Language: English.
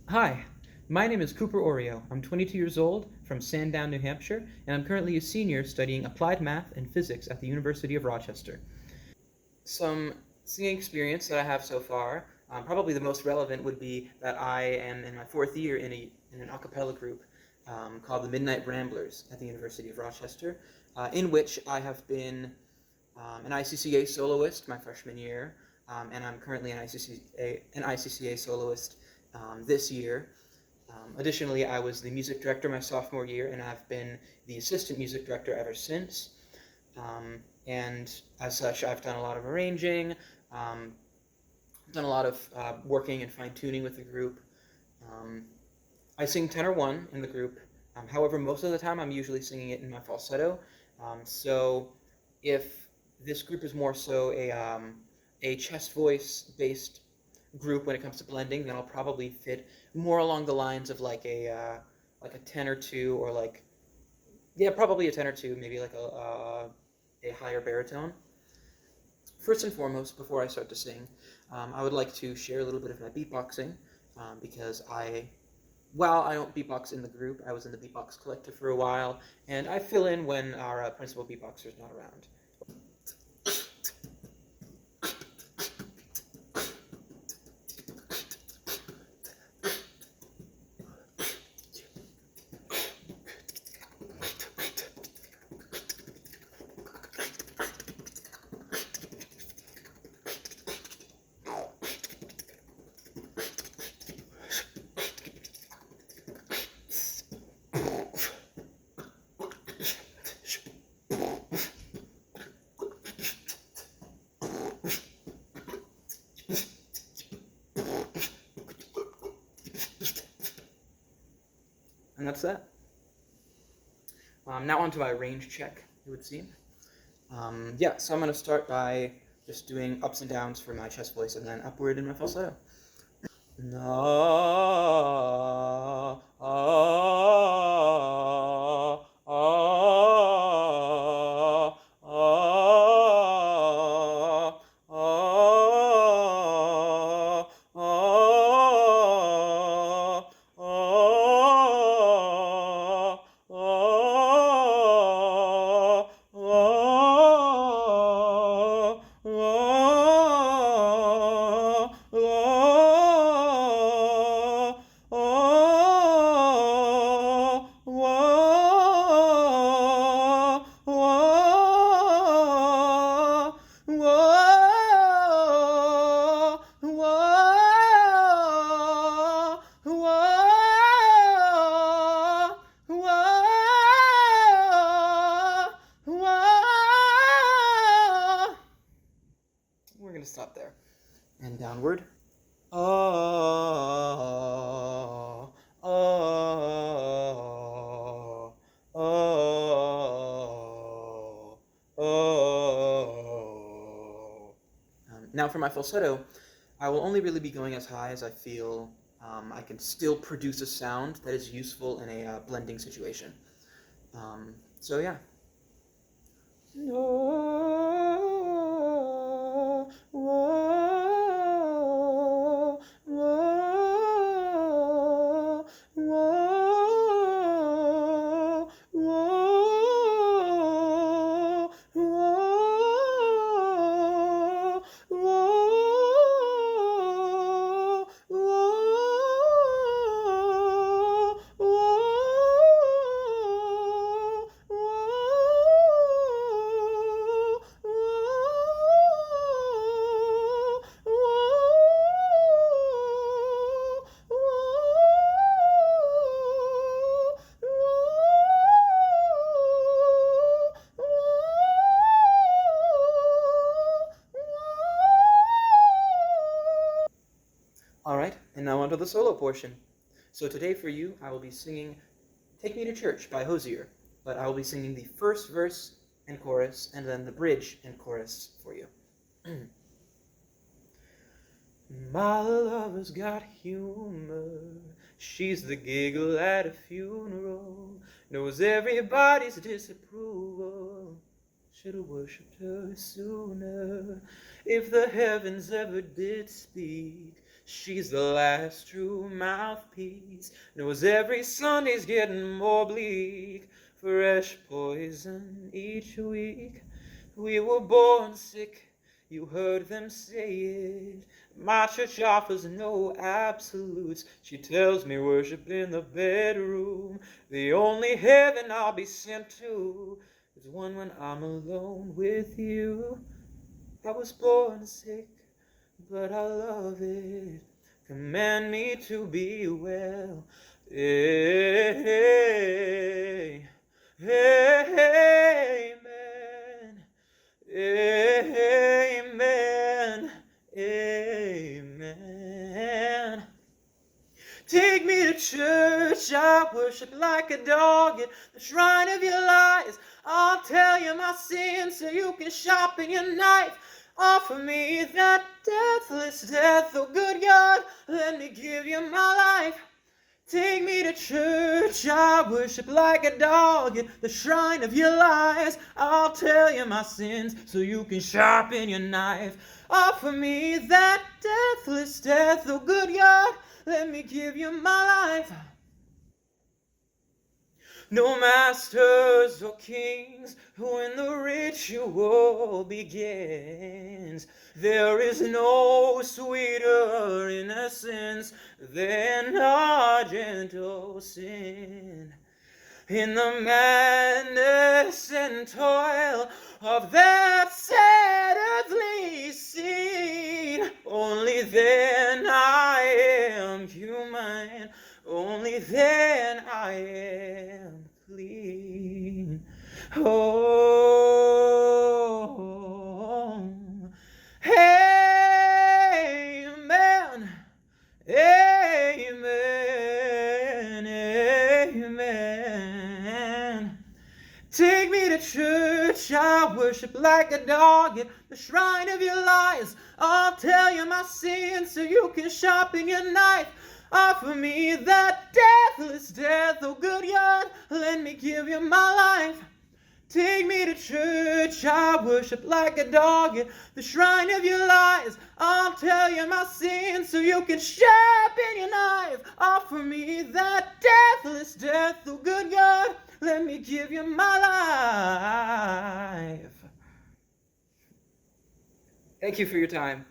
Hi, my name is Cooper Oreo. I'm 22 years old from Sandown, New Hampshire, and I'm currently a senior studying applied math and physics at the University of Rochester. Some singing experience that I have so far, probably the most relevant would be that I am in my fourth year in an a cappella group called the Midnight Ramblers at the University of Rochester, in which I have been an ICCA soloist my freshman year, and I'm currently an ICCA soloist this year. Additionally, I was the music director my sophomore year, and I've been the assistant music director ever since. And as such, I've done a lot of arranging, done a lot of working and fine-tuning with the group. Um, I sing tenor one in the group. However, most of the time I'm usually singing it in my falsetto. So if this group is more so a chest voice based group when it comes to blending, then I'll probably fit more along the lines of like a tenor two, or like, yeah, probably a tenor two, maybe like a higher baritone. First and foremost, before I start to sing, I would like to share a little bit of my beatboxing, because while I don't beatbox in the group, I was in the beatbox collective for a while, and I fill in when our principal beatboxer is not around. And that's that. Now onto my range check, it would seem. Yeah, so I'm going to start by just doing ups and downs for my chest voice, and then upward in my falsetto. Na, We're going to stop there. And downward. Oh, oh, oh, oh. Now for my falsetto, I will only really be going as high as I feel I can still produce a sound that is useful in a blending situation. So yeah. Alright, and now onto the solo portion. So today for you, I will be singing Take Me to Church by Hosier, but I will be singing the first verse and chorus, and then the bridge and chorus for you. My lover's got humor, she's the giggle at a funeral, knows everybody's disapproval. Should've worshipped her sooner. If the heavens ever did speak, She's the last true mouthpiece. Knows every Sunday's getting more bleak. Fresh poison each week. We were born sick, you heard them say it. My church offers no absolutes. She tells me worship in the bedroom. The only heaven I'll be sent to is one when I'm alone with you. I was born sick, but I love it. Command me to be well. Amen. Amen. Amen. Take me to church, I worship like a dog at the shrine of your lies. I'll tell you my sins so you can sharpen your knife. Offer me that deathless death, oh good God, let me give you my life. Take me to church, I worship like a dog at the shrine of your lies. I'll tell you my sins so you can sharpen your knife. Offer me that deathless death, oh good God, let me give you my life. No masters or kings when the ritual begins. There is no sweeter innocence than our gentle sin. In the madness and toil of that sad earthly scene, only then I am human, only then I am clean. Oh, amen, amen, amen. Take me to church, I worship like a dog at the shrine of your lies. I'll tell you my sins so you can sharpen your knife. Offer me that deathless death, oh good God, let me give you my life. Take me to church, I worship like a dog at the shrine of your lies. I'll tell you my sins so you can sharpen your knife. Offer me that deathless death, oh good God, let me give you my life. Thank you for your time.